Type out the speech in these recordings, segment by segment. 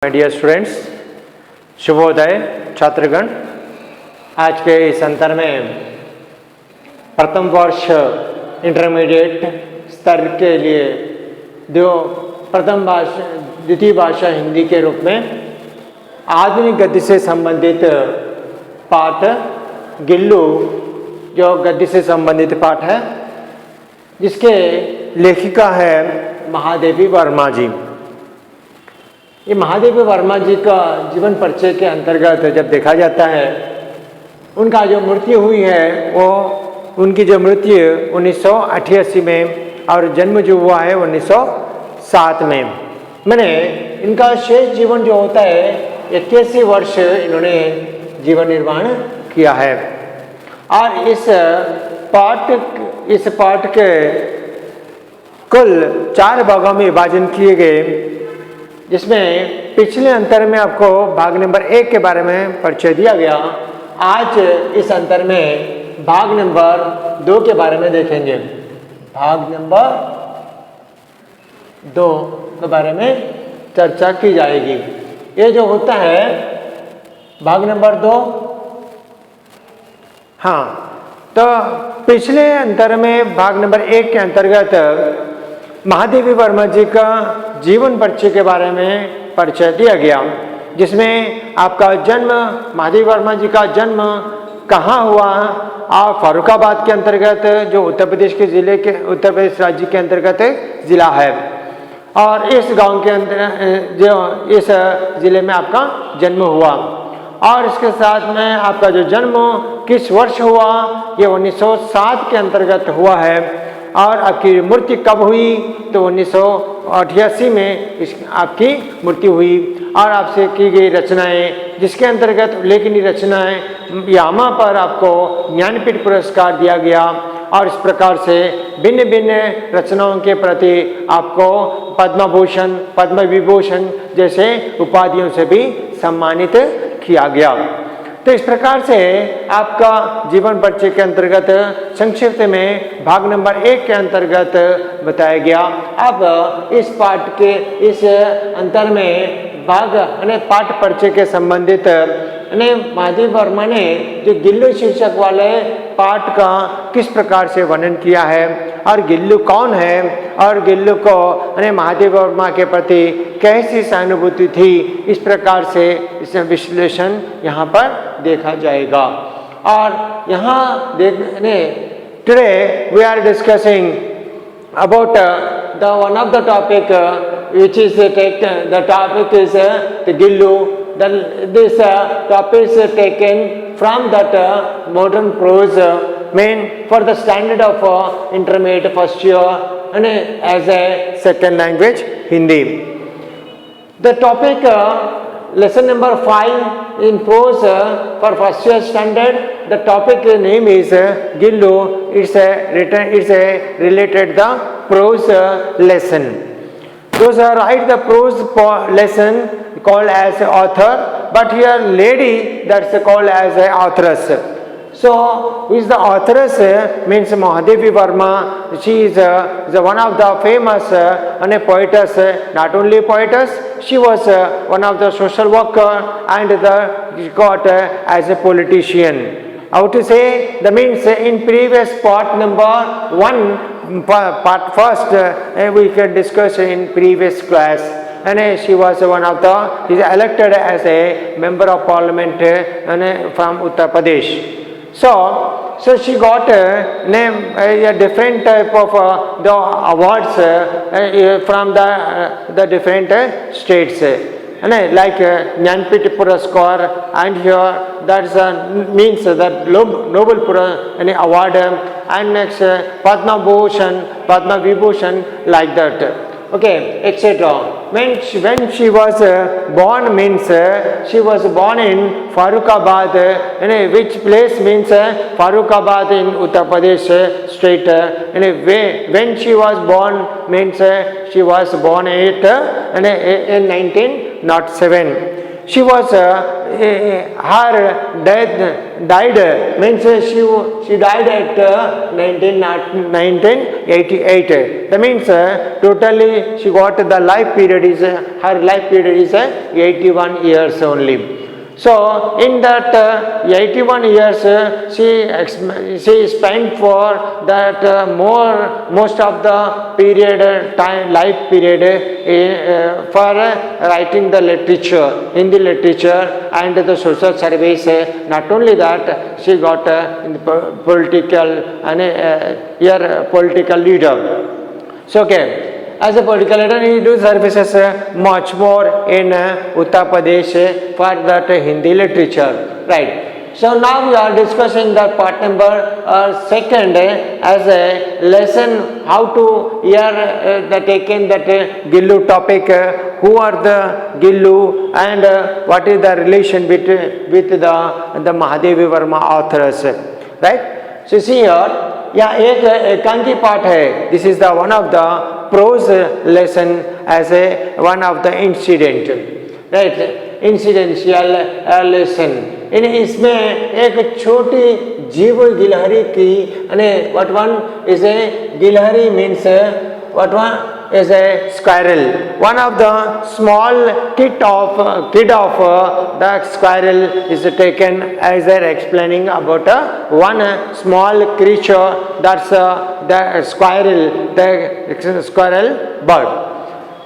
My dear students, शुभोदय छात्रगण। आज के इस अंतर में प्रथम वर्ष इंटरमीडिएट स्तर के लिए द्वितीय भाषा हिंदी के रूप में आधुनिक गद्य से संबंधित पाठ गिल्लू जो गद्य से संबंधित पाठ है, जिसके लेखिका है महादेवी वर्मा जी। ये महादेवी वर्मा जी का जीवन परिचय के अंतर्गत जब देखा जाता है, उनका जो मृत्यु हुई है वो उनकी जो मृत्यु 1988 में और जन्म जो हुआ है 1907 में। मैंने इनका शेष जीवन जो होता है 81 वर्ष इन्होंने जीवन निर्वाह किया है। और इस पाठ के कुल 4 भागों में विभाजन किए गए, जिसमें पिछले अंतर में आपको भाग नंबर 1 के बारे में परिचय दिया गया। आज इस अंतर में भाग नंबर 2 के बारे में देखेंगे। भाग नंबर 2 के बारे में चर्चा की जाएगी। ये जो होता है भाग नंबर 2, हाँ, तो पिछले अंतर में भाग नंबर 1 के अंतर्गत महादेवी वर्मा जी का जीवन परिचय के बारे में परिचय दिया गया, जिसमें आपका जन्म, महादेवी वर्मा जी का जन्म कहाँ हुआ और फर्रुखाबाद के अंतर्गत जो उत्तर प्रदेश राज्य के अंतर्गत जिला है, और इस गांव के अंदर जो इस जिले में आपका जन्म हुआ। और इसके साथ में आपका जो जन्म किस वर्ष हुआ, ये 1907 के अंतर्गत हुआ है। और आपकी मृत्यु कब हुई, तो 1988 में आपकी मृत्यु हुई। और आपसे की गई रचनाएं, जिसके अंतर्गत उल्लेखनीय रचनाएं यामा पर आपको ज्ञानपीठ पुरस्कार दिया गया। और इस प्रकार से भिन्न भिन्न रचनाओं के प्रति आपको पद्म भूषण, पद्म विभूषण जैसे उपाधियों से भी सम्मानित किया गया। तो इस प्रकार से आपका जीवन परिचय के अंतर्गत संक्षिप्त में भाग नंबर 1 के अंतर्गत बताया गया। अब इस पाठ के इस अंतर में पाठ परिचय के संबंधित महादेवी वर्मा ने जो गिल्लू शीर्षक वाले पाठ का किस प्रकार से वर्णन किया है, और गिल्लू कौन है, और गिल्लू को महादेवी वर्मा के प्रति कैसी सहानुभूति थी, इस प्रकार से इसमें विश्लेषण यहाँ पर देखा जाएगा। और यहाँ देखने today we are discussing about the one of the topic which is the topic is the Gillu. This topic is taken from that modern prose meant for the standard of intermediate first year and as a second language Hindi. The topic lesson number 5 in prose for first year standard. The topic name is Gillu. It's a related the prose lesson. Those are write the prose lesson called as author, but here lady that's called as a authoress. So who is the authoress means Mahadevi Verma. She is the one of the famous and a poetess. Not only poetess, she was one of the social worker and she got as a politician. How to say? That means in previous part number 1, part first, we can discuss in previous class. And she was one of the, she is elected as a member of parliament from Uttar Pradesh. So she got a different type of the awards from the different states. Like Jnanpith Puraskar, and here that means that Nobel award, and next Padma Bhushan, Padma Vibhushan, like that. Okay, etc. When she was born means she was born in Farrukhabad, which place means Farrukhabad in Uttar Pradesh state. When she was born means she was born in 1907. She was her death died means she died at 1988. That means totally she got the life period is her life period is 81 years only. So in that 81 years she spent for that most of the period time life period for writing the literature, Hindi literature and the social service. Not only that, she got in the political and political leader. So okay, as a political leader, he do services much more in Uttar Pradesh for that Hindi literature, right? So now we are discussing that part number second as a lesson how to hear the taken that Gillu topic, who are the Gillu and what is the relation with the Mahadevi Verma authors, right? So see here, यहाँ एक एकांकी पाठ है. This is the one of the prose lesson as a one of the incident, right? Incidential lesson. इसमें एक छोटी जीव गिलहरी की what one is a गिलहरी means what one is a squirrel. One of the small kid of the squirrel is taken as they are explaining about one small creature, that's the squirrel bird.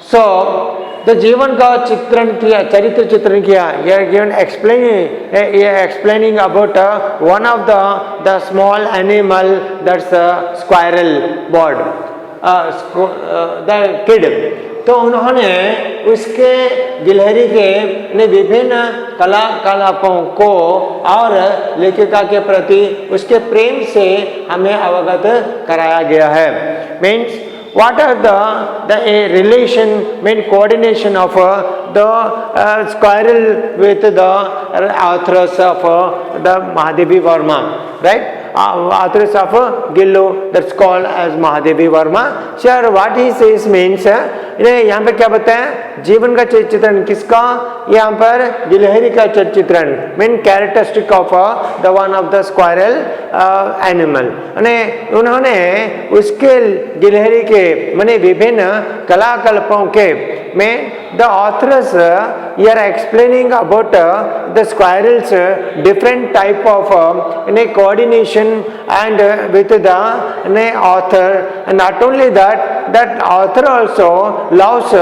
So the जीवन का चित्रण किया, चरित्र चित्रण किया. Given explaining about one of the small animal, that's a squirrel bird, the kid. तो उन्होंने उसके गिलहरी के विभिन्न कलाकलापों को और लेखिका के प्रति उसके प्रेम से हमें अवगत कराया गया है. Means what are the relation, mean coordination of the squirrel with the authors of the Mahadevi Verma, right? Authors of Gillu, that's called as Mahadevi Verma. Sir, what he says means, यहाँ पे क्या बताया, जीवन का चित्रण किसका, यहाँ पर गिलहरी का चित्रण, main characteristic of the one of the squirrel animal. उन्होंने उसके गिलहरी के माने विभिन्न कलाकल्पों के में the authors are explaining about the squirrels different type of coordination and with the author. And not only that author also loves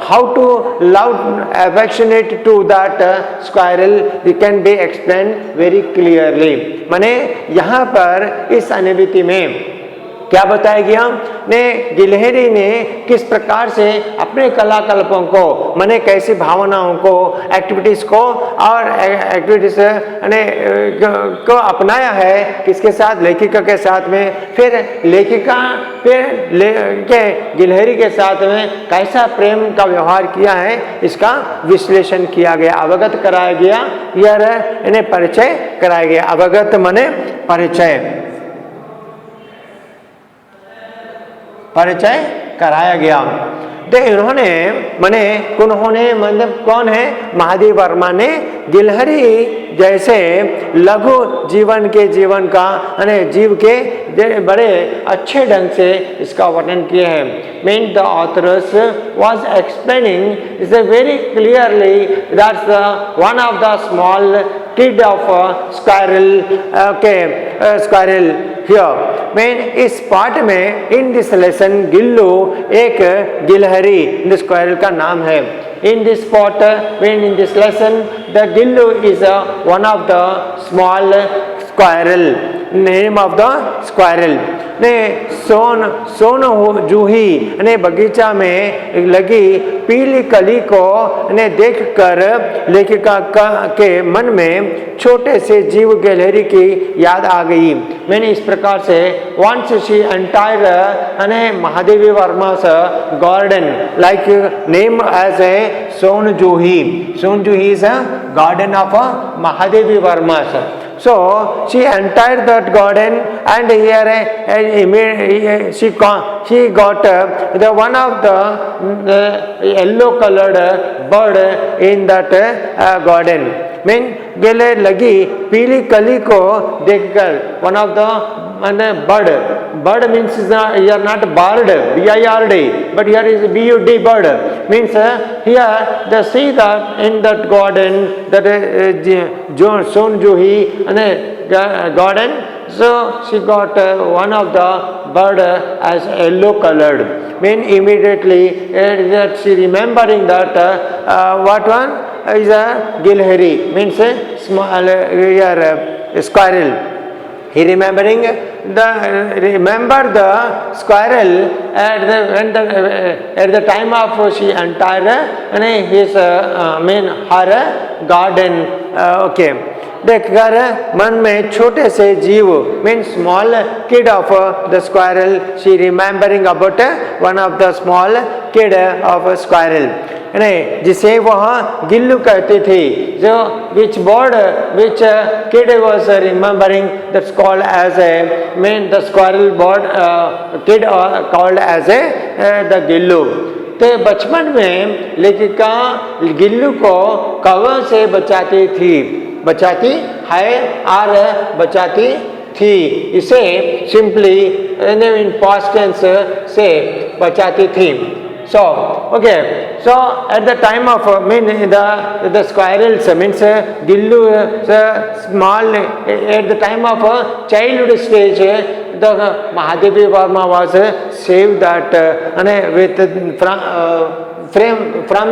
how to love affectionate to that squirrel, it can be explained very clearly. माने यहाँ पर इस अनुभूति में क्या बताया गया ने गिलहरी ने किस प्रकार से अपने कलाकल्पों को माने कैसी भावनाओं को एक्टिविटीज को और एक्टिविटीज को अपनाया है, किसके साथ, लेखिका के साथ में. फिर लेखिका के गिलहरी के साथ में कैसा प्रेम का व्यवहार किया है, इसका विश्लेषण किया गया, अवगत कराया गया, यह इन्हें परिचय कराया गया. अवगत माने परिचय कराया गया. तो इन्होंने मतलब कौन है, महादेवी वर्मा ने गिलहरी जैसे लघु जीवन का जीव के बड़े अच्छे ढंग से इसका वर्णन किए हैं. Mean the author's was explaining is very clearly that's one of the small kid of squirrel, squirrel here. Mean इस पाठ में in this lesson गिल्लू एक गिलहरी the squirrel का नाम है. In this part, when in this lesson, the gillu is one of the small squirrel. Name of the squirrel. ने सोन जूही ने बगीचा में लगी पीली कली को ने देखकर लेखिका के मन में छोटे से जीव गिलहरी की याद आ गई. मैंने इस प्रकार से once she entire Mahadevi Verma's garden like name as a Sonjuhi. Sonjuhi is a garden of Mahadevi Verma's. So she entered that garden and here she got the one of the yellow colored bird in that garden. Mean गले लगी पीली कली को देखकर one of the bird means you are not bird, bird, but here is bud, bird means here they see that in that garden, that Sonjuhi garden, so she got one of the bird as yellow colored, mean immediately that she remembering that what one is a Gilhari, means small squirrel. He remember the squirrel at the time of she entered his her garden. Okay. देखकर मन में छोटे से जीव mean small kid of the squirrel she remembering about one of the small kid of squirrel, जिसे वह गिल्लू कहती थी, जो which bird which kid was remembering that's called as a mean the squirrel bird kid called as a the Gillu. तो बचपन में लेखिका गिल्लू को कौवे से बचाती है और बचाती थी, इसे सिंपली इन पास्ट टेंस से बचाती थी। So okay, so at the time of the squirrels means gillu small at the time of childhood stage, the Mahadevi Varma was saved that with from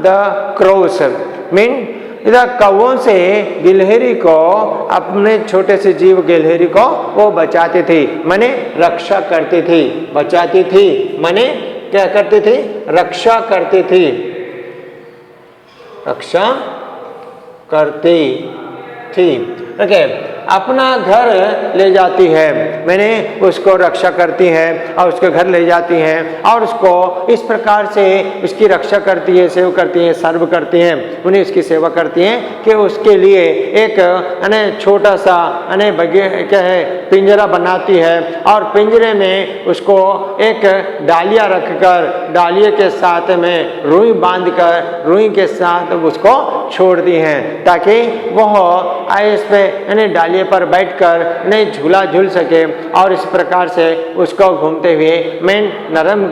the crows, mean कौवों से गिलहरी को, अपने छोटे से जीव गिलहरी को वो बचाती थी, माने रक्षा करती थी, बचाती थी माने क्या करती थी, रक्षा करती थी, रक्षा करती थी। ओके, अपना घर ले जाती है, मैंने उसको रक्षा करती है और उसके घर ले जाती हैं और उसको इस प्रकार से उसकी रक्षा करती है, सेवा करती है, सर्व करती हैं, उन्हें उसकी सेवा करती हैं कि उसके लिए एक छोटा सा क्या है पिंजरा बनाती है और पिंजरे में उसको एक डालिया रखकर डालिए के साथ में रुई बांधकर रुई के साथ उसको छोड़ दी हैं ताकि वह इस पे डालिए पर बैठकर नहीं झूला झूल सके और इस प्रकार से उसको घूमते हुए मेन नरम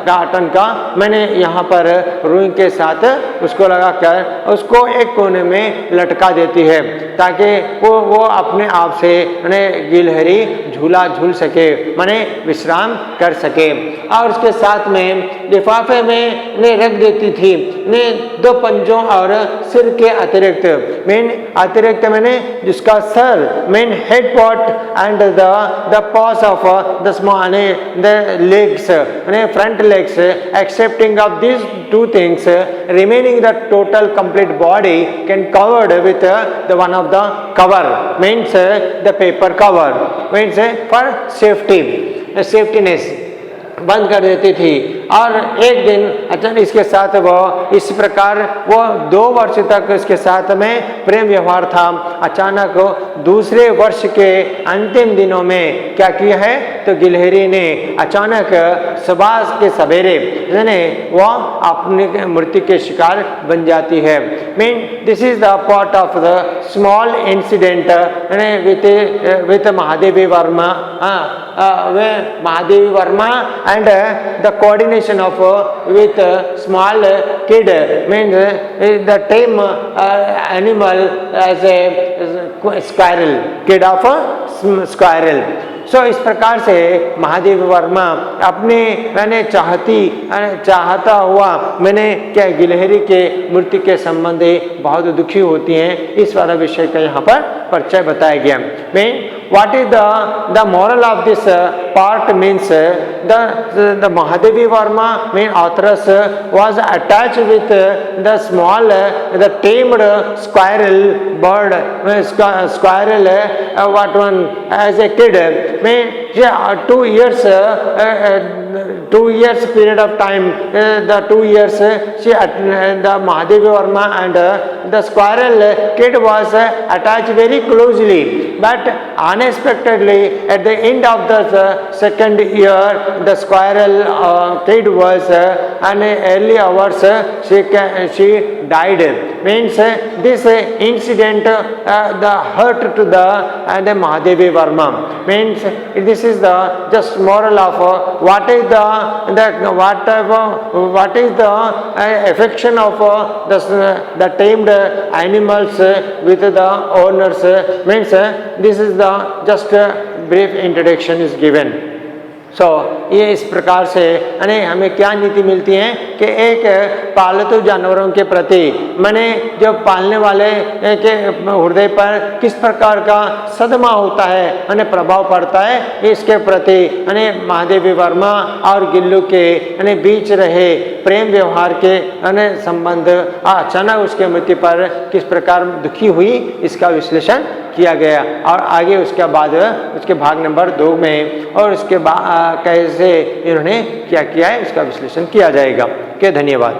काटन का मैंने यहाँ पर रुई के साथ उसको लगाकर उसको एक कोने में लटका देती है ताकि वो अपने आप से गिलहरी झूला झूल सके, माने विश्राम कर सके। और उसके साथ में लिफाफे में ने रख देती थी ने 2 पंजों और सिर के अतिरिक्त अतिरिक्त मैंने जिसका sir main head part and the paws of the small the legs front legs, excepting of these 2 things, remaining the total complete body can covered with the one of the cover, means the paper cover, means for safetyness बंद कर देती थी। और एक दिन अचानक इसके साथ वो इस प्रकार वो 2 वर्ष तक इसके साथ में प्रेम व्यवहार था। अचानक दूसरे वर्ष के अंतिम दिनों में क्या किया है तो गिलहरी ने अचानक सुबह के सवेरे वो अपनी मृत्यु के शिकार बन जाती है। Mean this is the part of the small incident with Mahadevi Verma, Mahadevi Varma and the coordination of with small kid, means the tame animal as a squirrel, kid of a squirrel. सो इस प्रकार से महादेवी वर्मा अपने मैंने चाहता हुआ मैंने क्या गिलहरी के मृत्यु के संबंधी बहुत दुखी होती हैं, इस वाला विषय का यहाँ पर परिचय बताया गया। Mean what is the moral of this part means the Mahadevi Varma main authoress was attached with the small the tamed squirrel bird, squirrel what one as a kid, mean 2 years 2 years period of time, the 2 years she the Mahadevi Varma and the squirrel kid was attached very closely, but unexpectedly at the end of the second year the squirrel kid was and early hours she died. Means this incident the hurt to the Mahadevi Varma. Means this is the just moral of what is the affection of the tamed animals with the owners. Means this is the just brief introduction is given. ये इस प्रकार से यानी हमें क्या नीति मिलती है कि एक पालतू जानवरों के प्रति माने जो पालने वाले के हृदय पर किस प्रकार का सदमा होता है यानी प्रभाव पड़ता है, इसके प्रति यानी महादेवी वर्मा और गिल्लू के यानी बीच रहे प्रेम व्यवहार के यानी संबंध अचानक उसके मृत्यु पर किस प्रकार दुखी हुई, इसका विश्लेषण किया गया। और आगे उसके बाद उसके भाग नंबर 2 में और उसके बाद कैसे इन्होंने क्या किया है इसका विश्लेषण किया जाएगा। के धन्यवाद।